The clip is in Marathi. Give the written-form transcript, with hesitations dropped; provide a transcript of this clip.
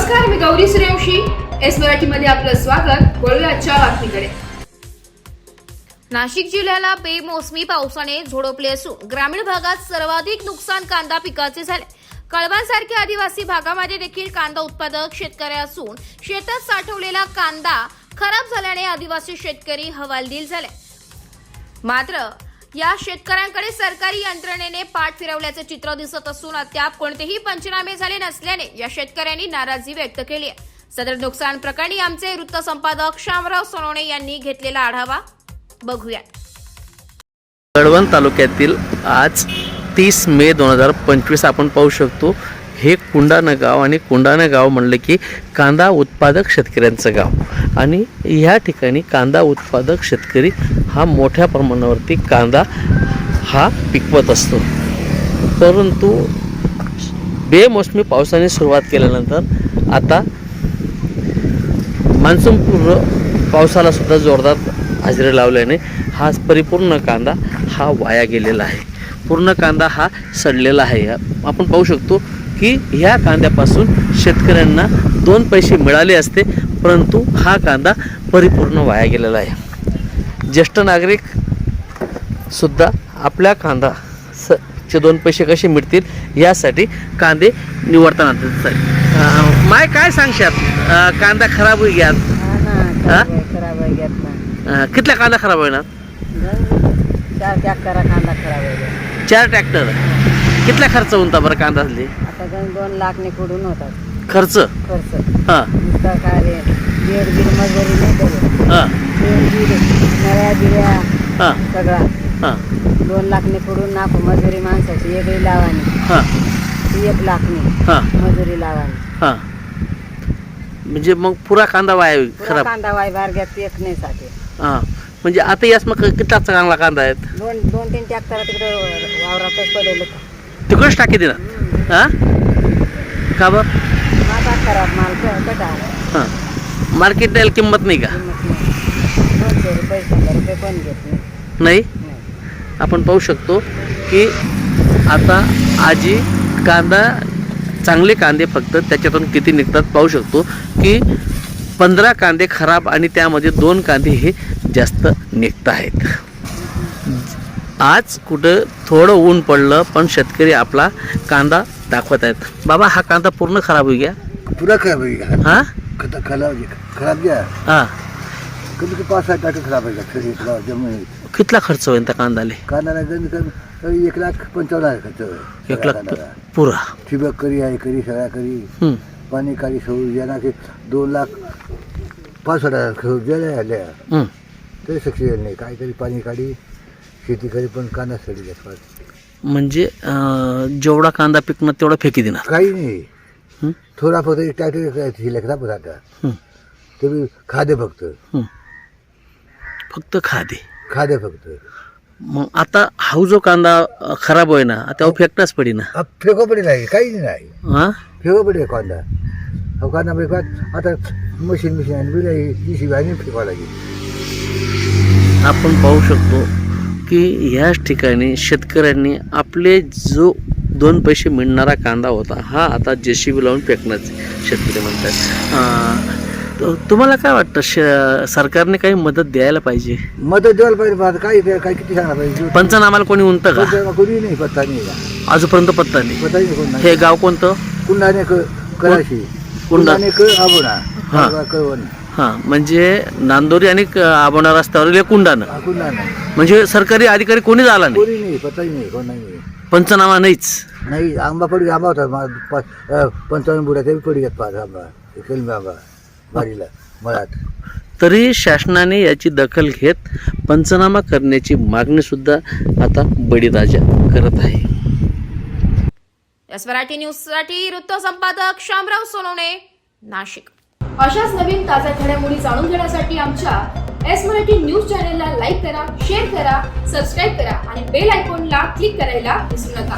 नमस्कार, मी गौरी सूर्यवंशी. एस मराठीमध्ये आपलं स्वागत. वळूया आजच्या बातमीकडे. नाशिक जिल्ह्याला बेमोसमी पावसाने झोडपले असून ग्रामीण भागात सर्वाधिक नुकसान कांदा पिकाचे झाले. कळवणसारख्या आदिवासी भागामध्ये देखील कांदा उत्पादक शेतकरी असून शेतात साठवलेला कांदा खराब झाल्याने आदिवासी शेतकरी हवालदिल झाले. मात्र या शेतकऱ्यांकडे सरकारी यंत्रणेने पाठ फिरवल्याचे चित्र दिसत असून अद्याप कोणतेही पंचनामे झाले नसल्याने या शेतकऱ्यांनी नाराजी व्यक्त केली आहे. सदर नुकसान प्रकरणी आमचे वृत्त संपादक शामराव सोनवणे यांनी घेतलेला आढावा बघूया. कळवण तालुक्यातील आज 30 मे 2025 आपण पाहू शकतो. हे कुंडाणा गाव आणि कुंडाणा गाव म्हणलं की कांदा उत्पादक शेतकऱ्यांचं गाव आणि ह्या ठिकाणी कांदा उत्पादक शेतकरी हा मोठ्या प्रमाणावरती कांदा हा पिकवत असतो. परंतु बेमोसमी पावसाने सुरुवात केल्यानंतर आता मान्सूनपूर्व पावसाला सुद्धा जोरदार हजेरी लावल्याने हा परिपूर्ण कांदा हा वाया गेलेला आहे. पूर्ण कांदा हा सडलेला आहे. आपण पाहू शकतो की ह्या कांद्यापासून शेतकऱ्यांना 2 पैसे मिळाले असते, परंतु हा कांदा परिपूर्ण वाया गेलेला आहे. ज्येष्ठ नागरिक सुद्धा आपल्या कांदा चे 2 पैसे कसे मिळतील यासाठी कांदे निवडताना दिसतात. माय काय सांगशात, कांदा खराब होई घ्या कितला कांदा खराब होईना? 4 ट्रॅक्टर कांदा खराब आहे. 4 ट्रॅक्टर. कितला खर्च होता बरं कांदा? आता 2 लाख ने कडून होतात खर्च. हां काय बीड मजुरी नाही करू. हां नळ्या बिऱ्या हां सगळा हां 2 लाख ने कडून नाखो मजुरी माणसाची वेगळी लावानी. हां 1 लाख ने हां मजुरी लावानी. हां म्हणजे मग पुरा कांदा वाया खराब. कांदा वाय बारग्यात पेक नाही साठी. हां म्हणजे आता यास मग कितला चांगला कांदा आहेत? 2-3 ट्रॅक्टर तिकडे वावरातच पडेल. तिकडंच टाकी दे ना. हां का बरं? माझा खराब माल कटा हां मार्केट द्यायला किंमत नाही का? 200 रुपये 100 रुपये पण घेत नाही. आपण पाहू शकतो की आता आजी कांदा चांगले कांदे फक्त त्याच्यातून किती निघतात पाहू शकतो की 15 कांदे खराब आणि त्यामध्ये 2 कांदे हे जास्त निघत आहेत. आज कुठं थोडं ऊन पडलं पण शेतकरी आपला कांदा दाखवत आहेत. बाबा हा कांदा पूर्ण खराब होई गया? पूरा खराब हो गया. हाँ खराब गया. हाँ कभी 5-7 टाके खराब हो गया. जमीन कितला खर्च होईल त्या कांद्याला? कांदा 1,55,000 खर्च. 1 लाख पुरा. ठिबक करी आहे करी सगळ्या करी पाणी काढी सोडू यांना की 2,65,000 खर्च गेल्या तरी सक्सेस नाही. काहीतरी पाणी काढी शेती करी पण कांदा सडी घेतला. म्हणजे जेवढा कांदा पिकणार तेवढा फेकी देणार? काही नाही. थोडा फक्त ट्रॅक्टर शिल्लक राहत आता. ते खादे फक्त खादे फक्त. मग आता हा जो कांदा खराब होय ना त्यावर फेकटाच पडी ना? फेको पडे नाही काही नाही. हां फेको पडे कांदा. हो कांदा फेकत आता मशीन आणि शिवाय फेकावं लागेल. आपण पाहू शकतो की ह्याच ठिकाणी शेतकऱ्यांनी आपले जो 2 पैसे मिळणारा कांदा होता हा आता JCB लावून फेकण्याचे शेतकरी म्हणतात. तुम्हाला काय वाटतं, सरकारने काही मदत द्यायला पाहिजे? मदत द्यायला पाहिजे. काय किती सांगा पाहिजे. पंचनामाला कोणी उंत का? कोणी नाही. पत्ता नाही. आजपर्यंत पत्ता नाही. पत्ता नाही कोण. हे गाव कोणतं? कुंडाणे कराशी. कुंडाणे आबोणा. हां कळवण. हां म्हणजे नांदोरी आणि आबोणा रस्त्यावर कुंडाणा. कुंडाणा म्हणजे सरकारी अधिकारी कोणीच आला नाही? कोणी नाही. पत्ता नाही. कोण नाही. पंचनामा नाहीच. नाही. आंबा पडी आंबा होता 55 बुड्या तरी पडी घेत 5 आंबा. कलमी आंबा वाडीला मळ्यात. तरी शासनाने याची दखल घेत पंचनामा करण्याची मागणी सुद्धा आता बळीराजा करत आहे. एस मराठी न्यूज साठी वृत्त संपादक शामराव सोनवणे, नाशिक. अशाच नवीन ताज्या घडामोडी जाणून घेण्यासाठी आमच्या एस मराठी न्यूज चॅनलला लाईक करा, शेअर करा, सबस्क्राईब करा आणि बेल आयकॉनला क्लिक करायला विसरू नका.